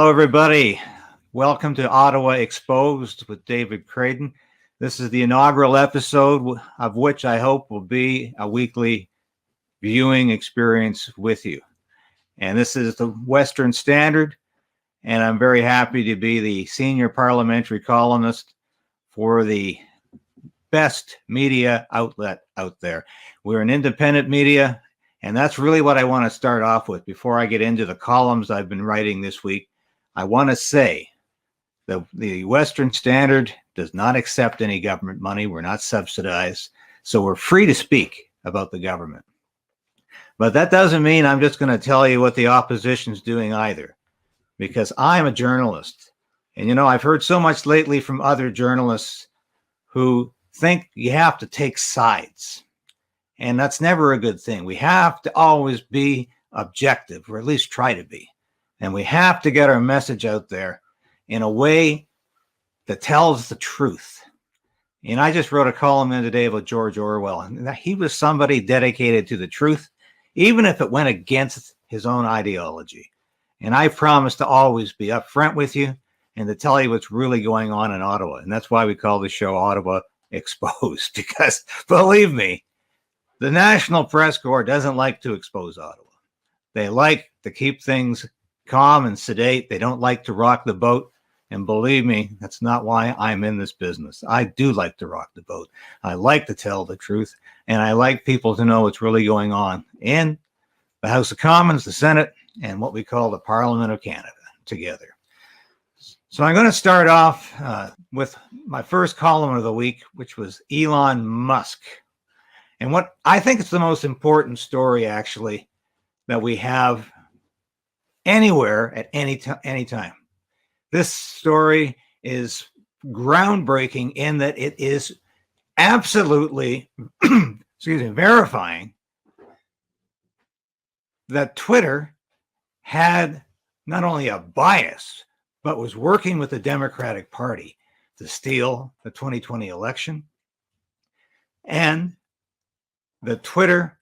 Hello, everybody. Welcome to Ottawa Exposed with David Creighton. This is the inaugural episode of which I hope will be a weekly viewing experience with you. And this is the Western Standard, and I'm very happy to be the senior parliamentary columnist for the best media outlet out there. We're an independent media, and that's really what I want to start off with. Before I get into the columns I've been writing this week, I want to say that the Western Standard does not accept any government money. We're not subsidized, so we're free to speak about the government. But that doesn't mean I'm just going to tell you what the opposition's doing either, because I'm a journalist. And, you know, I've heard so much lately from other journalists who think you have to take sides. And that's never a good thing. We have to always be objective, or at least try to be. And we have to get our message out there in a way that tells the truth. And I just wrote a column in today about George Orwell, and he was somebody dedicated to the truth, even if it went against his own ideology. And I promise to always be upfront with you and to tell you what's really going on in Ottawa. And that's why we call the show Ottawa Exposed, because believe me, the National Press Corps doesn't like to expose Ottawa. They like to keep things calm and sedate. They don't like to rock the boat. And believe me, that's not why I'm in this business. I do like to rock the boat. I like to tell the truth. And I like people to know what's really going on in the House of Commons, the Senate, and what we call the Parliament of Canada together. So I'm going to start off with my first column of the week, which was Elon Musk. And what I think is the most important story, actually, that we have anywhere at any time. This story is groundbreaking in that it is absolutely, verifying that Twitter had not only a bias, but was working with the Democratic Party to steal the 2020 election, and that Twitter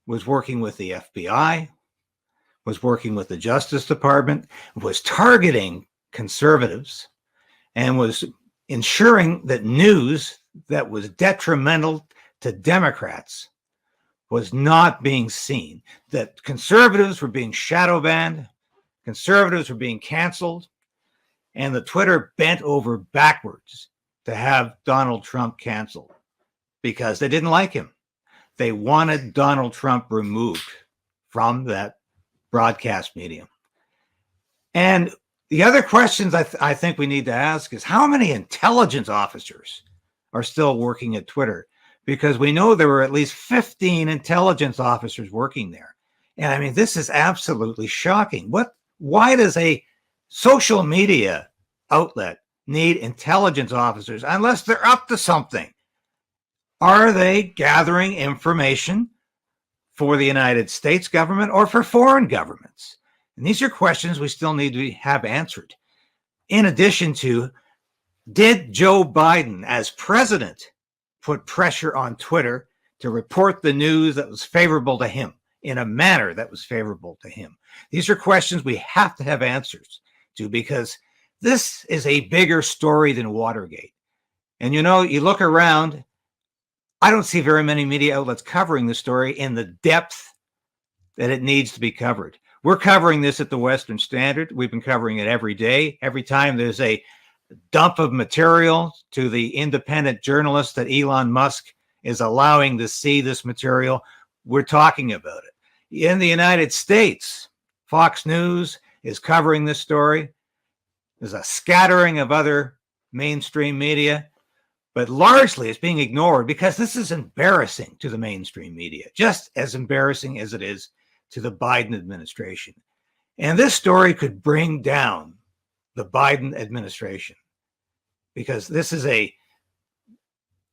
was working with the FBI, was working with the Justice Department, was targeting conservatives, and was ensuring that news that was detrimental to Democrats was not being seen, that conservatives were being shadow banned, conservatives were being canceled, and the Twitter bent over backwards to have Donald Trump canceled because they didn't like him. They wanted Donald Trump removed from that broadcast medium. And the other questions I think we need to ask is, how many intelligence officers are still working at Twitter? Because we know there were at least 15 intelligence officers working there. And I mean, this is absolutely shocking. Why does a social media outlet need intelligence officers unless they're up to something? Are they gathering information for the United States government or for foreign governments? And these are questions we still need to have answered. In addition to, did Joe Biden, as president, put pressure on Twitter to report the news that was favorable to him in a manner that was favorable to him? These are questions we have to have answers to, because this is a bigger story than Watergate. And you know, you look around, I don't see very many media outlets covering the story in the depth that it needs to be covered. We're covering this at the Western Standard. We've been covering it every day. Every time there's a dump of material to the independent journalists that Elon Musk is allowing to see this material, we're talking about it. In the United States, Fox News is covering this story. There's a scattering of other mainstream media, but largely it's being ignored because this is embarrassing to the mainstream media, just as embarrassing as it is to the Biden administration. And this story could bring down the Biden administration, because this is a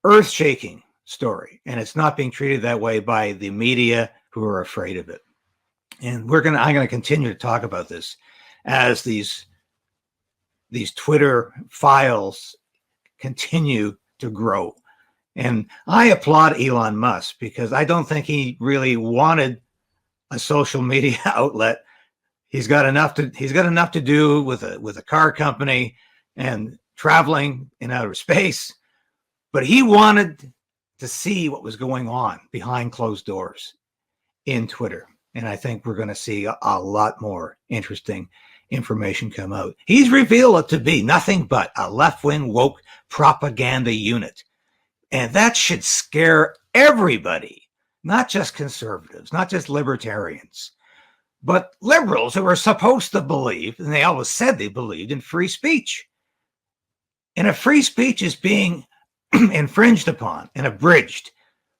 earth-shaking story, and it's not being treated that way by the media who are afraid of it. And I'm going to continue to talk about this as these Twitter files continue to grow. And I applaud Elon Musk, because I don't think he really wanted a social media outlet. He's got enough to do with a car company and traveling in outer space, but he wanted to see what was going on behind closed doors in Twitter. And I think we're going to see a lot more interesting information come out. He's revealed it to be nothing but a left-wing woke propaganda unit. And that should scare everybody, not just conservatives, not just libertarians, but liberals who are supposed to believe, and they always said they believed, in free speech. And if free speech is being infringed upon and abridged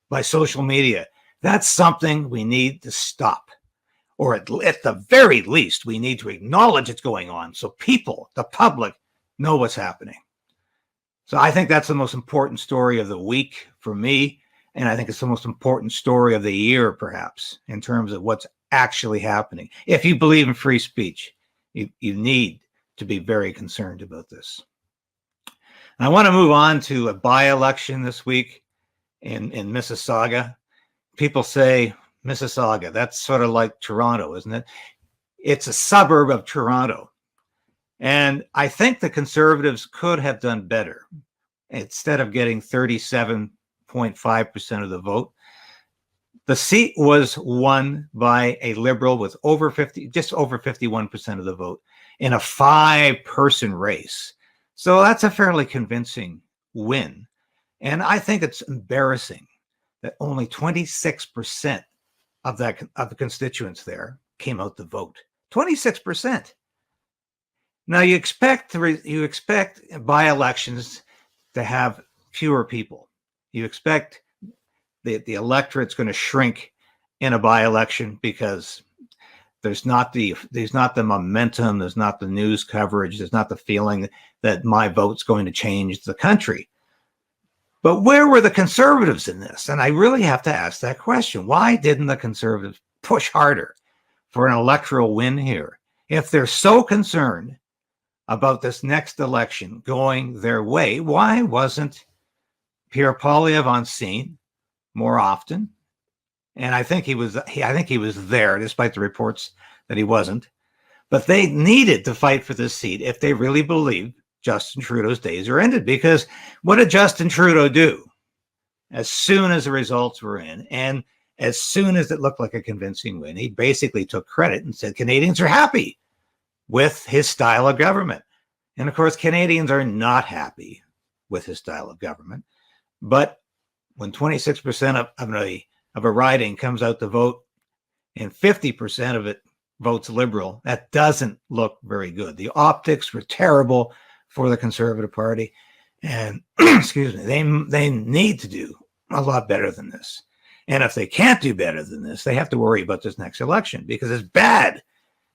by social media, that's something we need to stop. Or at the very least, we need to acknowledge it's going on so people, the public, know what's happening. So I think that's the most important story of the week for me. And I think it's the most important story of the year, perhaps, in terms of what's actually happening. If you believe in free speech, you need to be very concerned about this. And I want to move on to a by-election this week in Mississauga. People say Mississauga, that's sort of like Toronto, isn't it? It's a suburb of Toronto. And I think the Conservatives could have done better. Instead of getting 37.5% of the vote, the seat was won by a Liberal with just over 51% of the vote in a 5-person race. So that's a fairly convincing win. And I think it's embarrassing that only 26% of the constituents there came out to vote. 26%. Now you expect by-elections to have fewer people. You expect the electorate's going to shrink in a by-election because there's not the momentum, there's not the news coverage, there's not the feeling that my vote's going to change the country. But where were the Conservatives in this? And I really have to ask that question. Why didn't the Conservatives push harder for an electoral win here? If they're so concerned about this next election going their way, why wasn't Pierre Poilievre on scene more often? And I think he was there, despite the reports that he wasn't. But they needed to fight for this seat if they really believed Justin Trudeau's days are ended. Because what did Justin Trudeau do as soon as the results were in, and as soon as it looked like a convincing win? He basically took credit and said Canadians are happy with his style of government. And of course, Canadians are not happy with his style of government. But when 26% of a riding comes out to vote and 50% of it votes Liberal, that doesn't look very good. The optics were terrible for the Conservative Party. And excuse me, they need to do a lot better than this. And if they can't do better than this, they have to worry about this next election, because as bad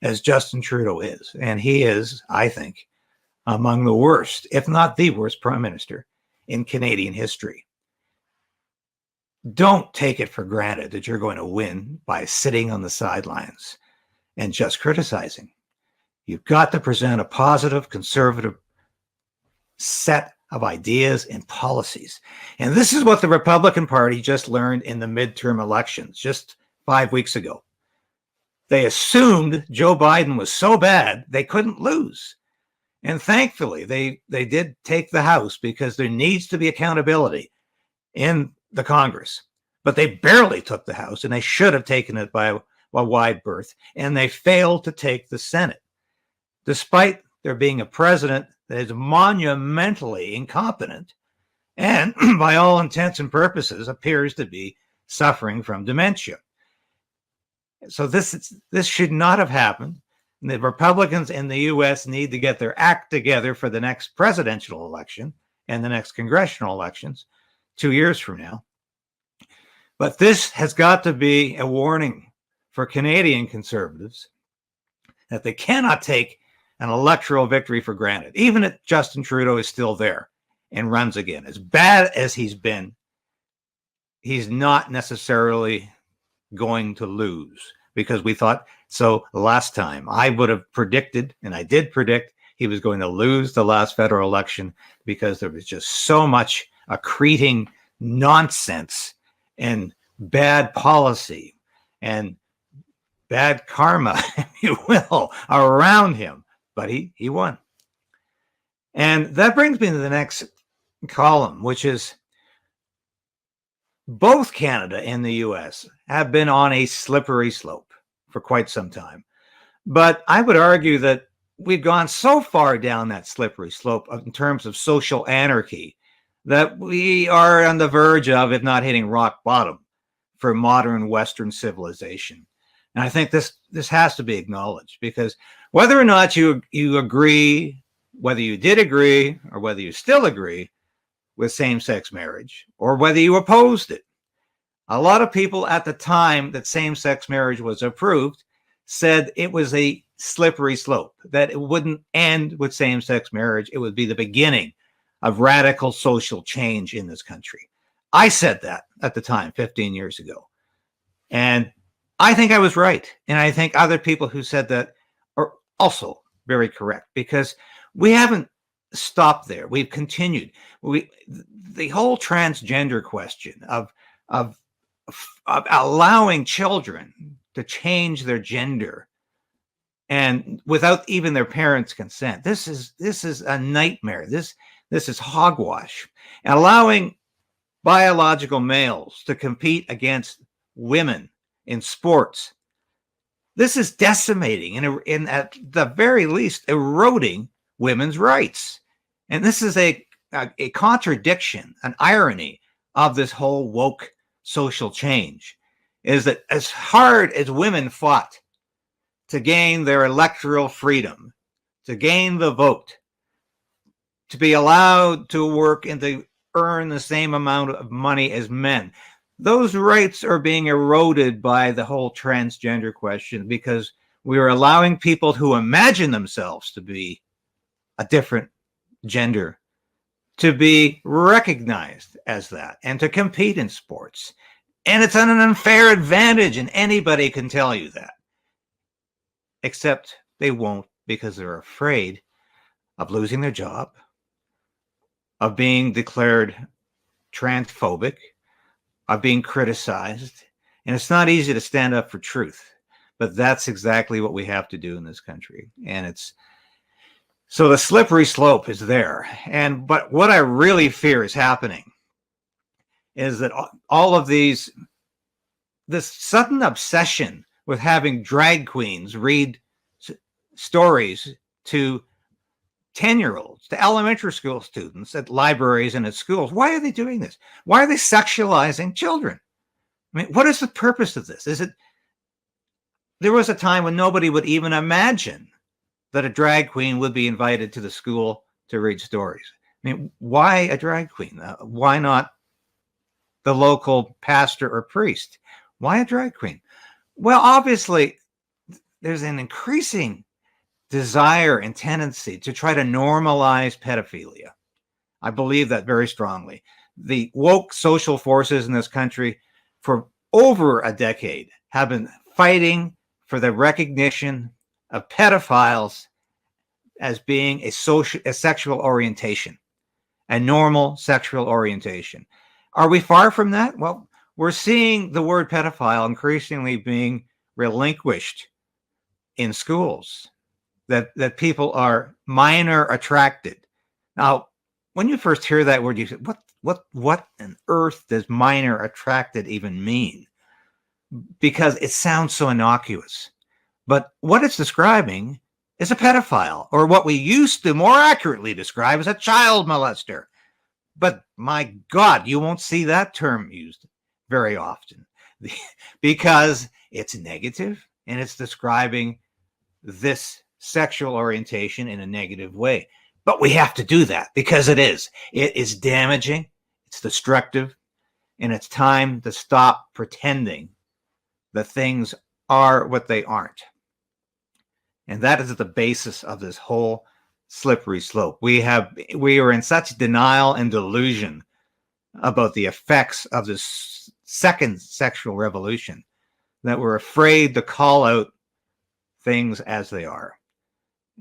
as Justin Trudeau is, and he is, I think, among the worst, if not the worst prime minister in Canadian history. Don't take it for granted that you're going to win by sitting on the sidelines and just criticizing. You've got to present a positive, conservative set of ideas and policies. And this is what the Republican Party just learned in the midterm elections just 5 weeks ago. They assumed Joe Biden was so bad they couldn't lose. And thankfully, they did take the House, because there needs to be accountability in the Congress. But they barely took the House, and they should have taken it by a wide berth. And they failed to take the Senate, despite there being a president that is monumentally incompetent and, by all intents and purposes, appears to be suffering from dementia. So this should not have happened. The Republicans in the U.S. need to get their act together for the next presidential election and the next congressional elections 2 years from now. But this has got to be a warning for Canadian Conservatives that they cannot take an electoral victory for granted. Even if Justin Trudeau is still there and runs again, as bad as he's been, he's not necessarily going to lose, because we thought so last time. I would have predicted, and I did predict, he was going to lose the last federal election, because there was just so much accreting nonsense and bad policy and bad karma. you will, around him. But he won. And that brings me to the next column, which is both Canada and the US have been on a slippery slope for quite some time. But I would argue that we've gone so far down that slippery slope in terms of social anarchy that we are on the verge of, if not hitting rock bottom, for modern Western civilization. And I think this has to be acknowledged, because whether or not you agree, whether you did agree or whether you still agree with same-sex marriage, or whether you opposed it, a lot of people at the time that same-sex marriage was approved said it was a slippery slope, that it wouldn't end with same-sex marriage. It would be the beginning of radical social change in this country. I said that at the time, 15 years ago. And I think I was right. And I think other people who said that are also very correct, because we haven't stopped there. We've continued. The whole transgender question of allowing children to change their gender and without even their parents' consent. This is a nightmare. This is hogwash. And allowing biological males to compete against women in sports. This is decimating and at the very least eroding women's rights. And this is a contradiction, an irony of this whole woke social change, is that as hard as women fought to gain their electoral freedom, to gain the vote, to be allowed to work and to earn the same amount of money as men, those rights are being eroded by the whole transgender question, because we are allowing people who imagine themselves to be a different gender to be recognized as that and to compete in sports. And it's an unfair advantage, and anybody can tell you that. Except they won't, because they're afraid of losing their job, of being declared transphobic, of being criticized. And it's not easy to stand up for truth, but that's exactly what we have to do in this country. And so the slippery slope is there. But what I really fear is happening is that all of this sudden obsession with having drag queens read stories to 10-year-olds, to elementary school students at libraries and at schools. Why are they doing this? Why are they sexualizing children? I mean, what is the purpose of this? There was a time when nobody would even imagine that a drag queen would be invited to the school to read stories. I mean, why a drag queen? Why not the local pastor or priest? Why a drag queen? Well, obviously, there's an increasing desire and tendency to try to normalize pedophilia. I believe that very strongly. The woke social forces in this country for over a decade have been fighting for the recognition of pedophiles as being a sexual orientation, a normal sexual orientation. Are we far from that? Well, we're seeing the word pedophile increasingly being relinquished in schools, that people are minor attracted. Now, when you first hear that word, you say, what on earth does minor attracted even mean? Because it sounds so innocuous. But what it's describing is a pedophile, or what we used to more accurately describe as a child molester. But my God, you won't see that term used very often because it's negative and it's describing this sexual orientation in a negative way. But we have to do that because it is damaging, it's destructive, and it's time to stop pretending that things are what they aren't. And that is at the basis of this whole slippery slope. We are in such denial and delusion about the effects of this second sexual revolution that we're afraid to call out things as they are.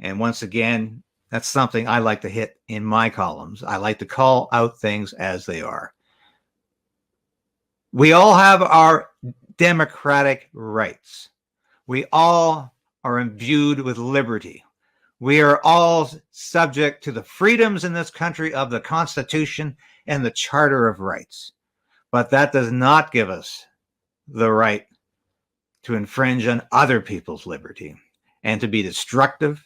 And once again, that's something I like to hit in my columns. I like to call out things as they are. We all have our democratic rights. We all are imbued with liberty. We are all subject to the freedoms in this country of the Constitution and the Charter of Rights. But that does not give us the right to infringe on other people's liberty and to be destructive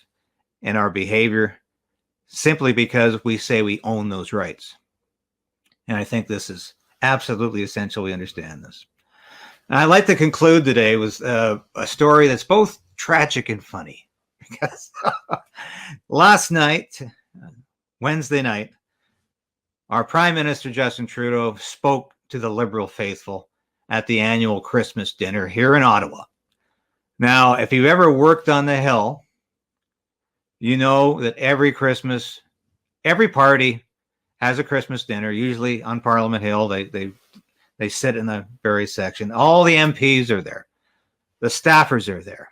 in our behavior simply because we say we own those rights. And I think this is absolutely essential we understand this. And I'd like to conclude today with a story that's both tragic and funny. Because last night, Wednesday night, our Prime Minister Justin Trudeau spoke to the Liberal faithful at the annual Christmas dinner here in Ottawa. Now, if you've ever worked on the Hill, you know that every Christmas, every party has a Christmas dinner, usually on Parliament Hill. They sit in the various section. All the MPs are there. The staffers are there.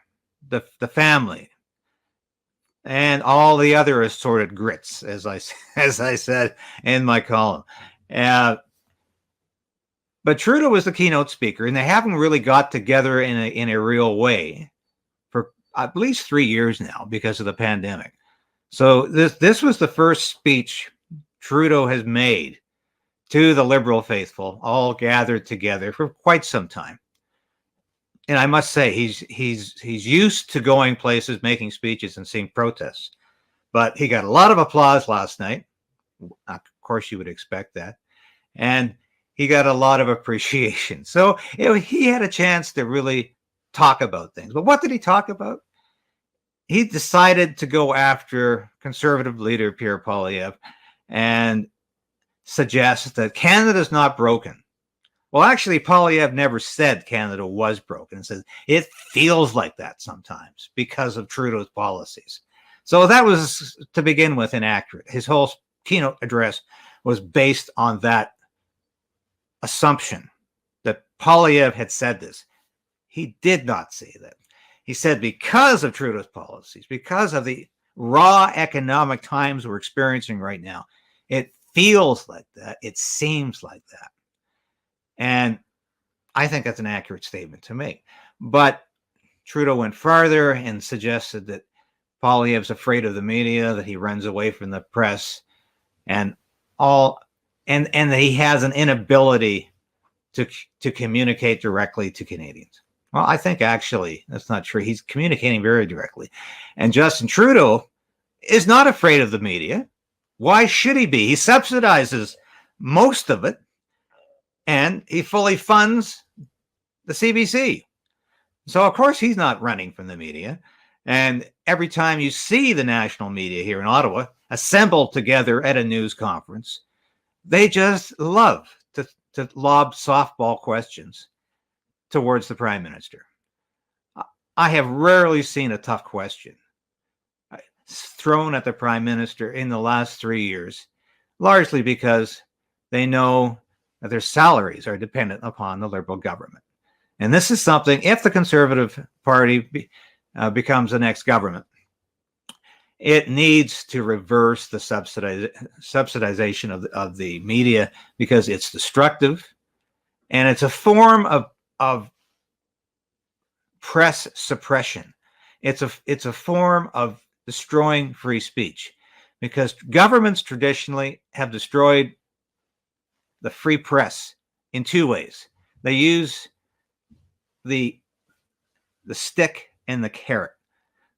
The family. And all the other assorted grits, as I said in my column. But Trudeau was the keynote speaker, and they haven't really got together in a real way for at least 3 years now because of the pandemic. So this was the first speech Trudeau has made to the Liberal faithful, all gathered together for quite some time. And I must say, he's used to going places, making speeches, and seeing protests. But he got a lot of applause last night. Of course, you would expect that. And he got a lot of appreciation. So he had a chance to really talk about things. But what did he talk about? He decided to go after Conservative leader Pierre Poilievre and suggest that Canada's not broken. Well, actually, Poilievre never said Canada was broken. It says it feels like that sometimes because of Trudeau's policies. So that was, to begin with, inaccurate. His whole keynote address was based on that assumption that Poilievre had said this. He did not say that. He said because of Trudeau's policies, because of the raw economic times we're experiencing right now, it feels like that. It seems like that. And I think that's an accurate statement to make. But Trudeau went farther and suggested that Poilievre's afraid of the media, that he runs away from the press, and that he has an inability to communicate directly to Canadians. Well, I think actually that's not true. He's communicating very directly. And Justin Trudeau is not afraid of the media. Why should he be? He subsidizes most of it. And he fully funds the CBC. So, of course, he's not running from the media. And every time you see the national media here in Ottawa assembled together at a news conference, they just love to lob softball questions towards the Prime Minister. I have rarely seen a tough question thrown at the Prime Minister in the last 3 years, largely because they know their salaries are dependent upon the Liberal government. And this is something, if the Conservative Party becomes the next government, it needs to reverse the subsidization of the media because it's destructive and it's a form of press suppression. It's a form of destroying free speech because governments traditionally have destroyed the free press in two ways. They use the stick and the carrot.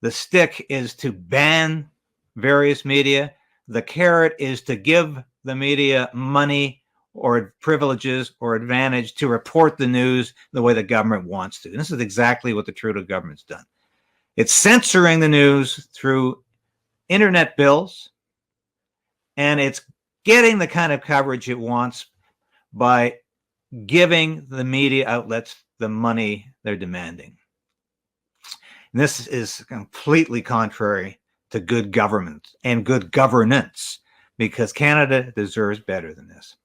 The stick is to ban various media. The carrot is to give the media money or privileges or advantage to report the news the way the government wants to. And this is exactly what the Trudeau government's done. It's censoring the news through internet bills, and it's getting the kind of coverage it wants by giving the media outlets the money they're demanding. And this is completely contrary to good government and good governance because Canada deserves better than this.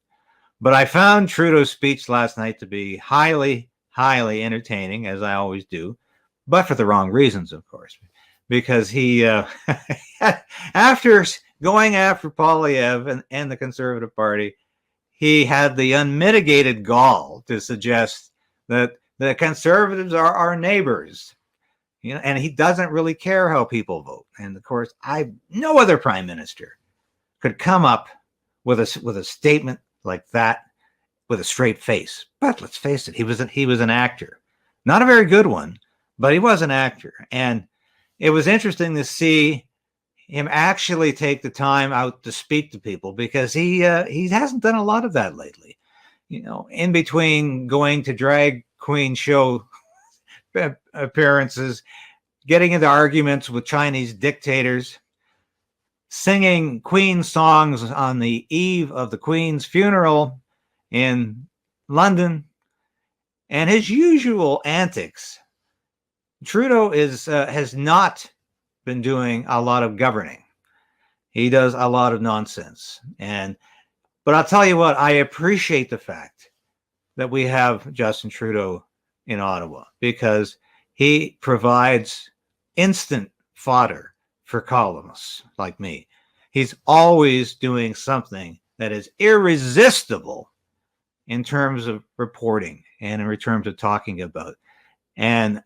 But I found Trudeau's speech last night to be highly, highly entertaining, as I always do, but for the wrong reasons, of course, because he, after going after Poilievre and the Conservative Party, he had the unmitigated gall to suggest that the Conservatives are our neighbors. and he doesn't really care how people vote. And of course, no other prime minister could come up with a statement like that with a straight face. But let's face it, he was an actor, not a very good one, but he was an actor. And it was interesting to see him actually take the time out to speak to people, because he hasn't done a lot of that lately. In between going to drag queen show appearances, getting into arguments with Chinese dictators, singing Queen songs on the eve of the Queen's funeral in London, and his usual antics, Trudeau has not been doing a lot of governing. He does a lot of nonsense. But I'll tell you what, I appreciate the fact that we have Justin Trudeau in Ottawa, because he provides instant fodder for columnists like me. He's always doing something that is irresistible in terms of reporting and in terms of talking about. And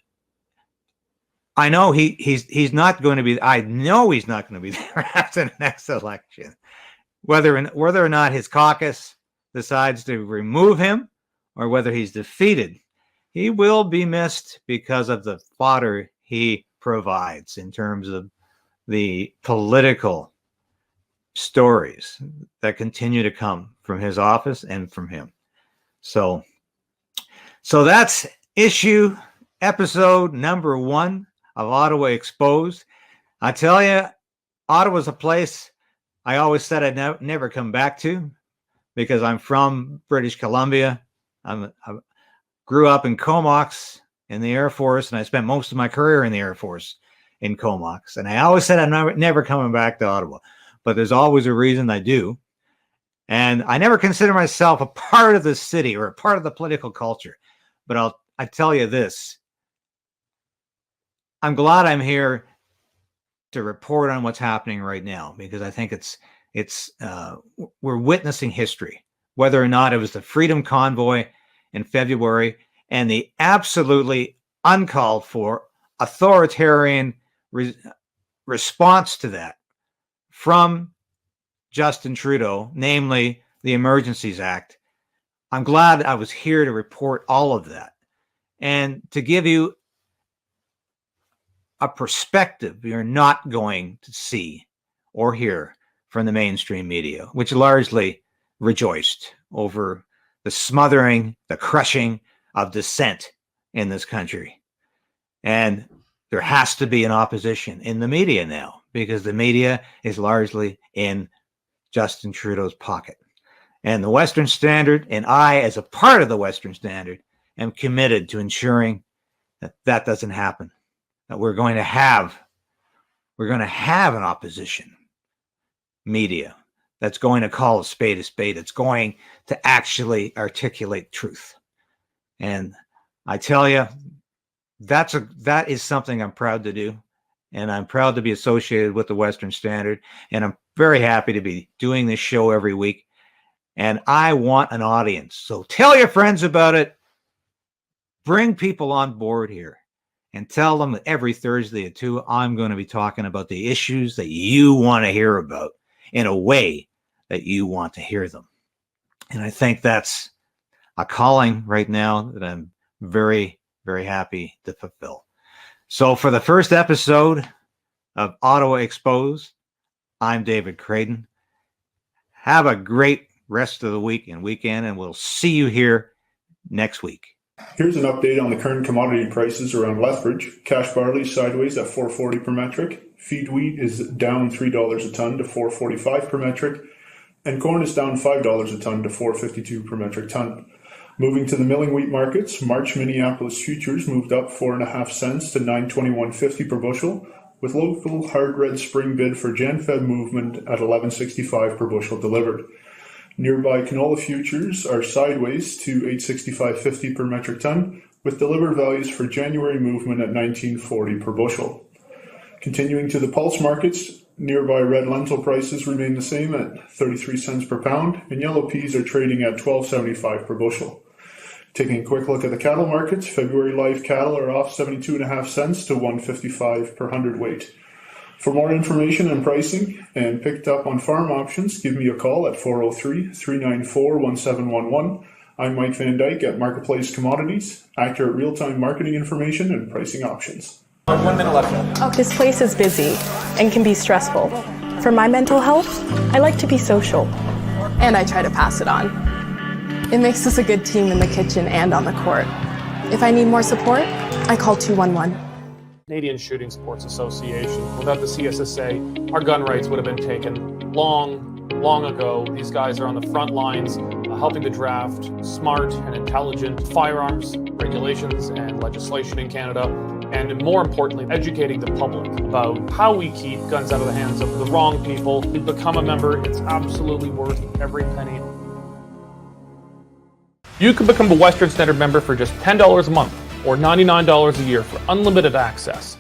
I know he's not going to be. I know he's not going to be there after the next election. Whether or not his caucus decides to remove him, or whether he's defeated, he will be missed because of the fodder he provides in terms of the political stories that continue to come from his office and from him. So that's episode number 1 of Ottawa Exposed. I tell you, Ottawa's a place I always said I'd never come back to, because I'm from British Columbia. I grew up in Comox in the Air Force, and I spent most of my career in the Air Force in Comox. And I always said I'm never coming back to Ottawa, but there's always a reason I do. And I never consider myself a part of the city or a part of the political culture. But I tell you this, I'm glad I'm here to report on what's happening right now, because I think we're witnessing history, whether or not it was the Freedom Convoy in February and the absolutely uncalled for authoritarian response to that from Justin Trudeau, namely the Emergencies Act. I'm glad I was here to report all of that and to give you a perspective you're not going to see or hear from the mainstream media, which largely rejoiced over the smothering, the crushing of dissent in this country. And there has to be an opposition in the media now, because the media is largely in Justin Trudeau's pocket. And the Western Standard, and I, as a part of the Western Standard, am committed to ensuring that that doesn't happen. That we're going to have an opposition media that's going to call a spade. It's going to actually articulate truth. And I tell you, that is something I'm proud to do. And I'm proud to be associated with the Western Standard. And I'm very happy to be doing this show every week. And I want an audience. So tell your friends about it. Bring people on board here. And tell them that every Thursday at 2, I'm going to be talking about the issues that you want to hear about in a way that you want to hear them. And I think that's a calling right now that I'm very, very happy to fulfill. So for the first episode of Ottawa Exposed, I'm David Creighton. Have a great rest of the week and weekend, and we'll see you here next week. Here's an update on the current commodity prices around Lethbridge. Cash barley sideways at $4.40 per metric. Feed wheat is down $3 a ton to $4.45 per metric. And corn is down $5 a ton to $4.52 per metric ton. Moving to the milling wheat markets, March Minneapolis futures moved up 4.5 cents to $9.2150 per bushel, with local hard red spring bid for Jan-Feb movement at $11.65 per bushel delivered. Nearby canola futures are sideways to $865.50 per metric ton, with delivered values for January movement at $19.40 per bushel. Continuing to the pulse markets, nearby red lentil prices remain the same at 33 cents per pound, and yellow peas are trading at $12.75 per bushel. Taking a quick look at the cattle markets, February live cattle are off 72.5 cents to 155 per hundredweight. For more information and pricing and picked up on farm options, give me a call at 403-394-1711. I'm Mike Van Dyke at Marketplace Commodities, accurate real-time marketing information and pricing options. 1 minute left. This place is busy and can be stressful. For my mental health, I like to be social. And I try to pass it on. It makes us a good team in the kitchen and on the court. If I need more support, I call 211. Canadian Shooting Sports Association. Without the CSSA, our gun rights would have been taken long ago. These guys are on the front lines helping to draft smart and intelligent firearms regulations and legislation in Canada, and more importantly, educating the public about how we keep guns out of the hands of the wrong people. To become a member, it's absolutely worth every penny. You can become a Western Standard member for just $10 a month or $99 a year for unlimited access.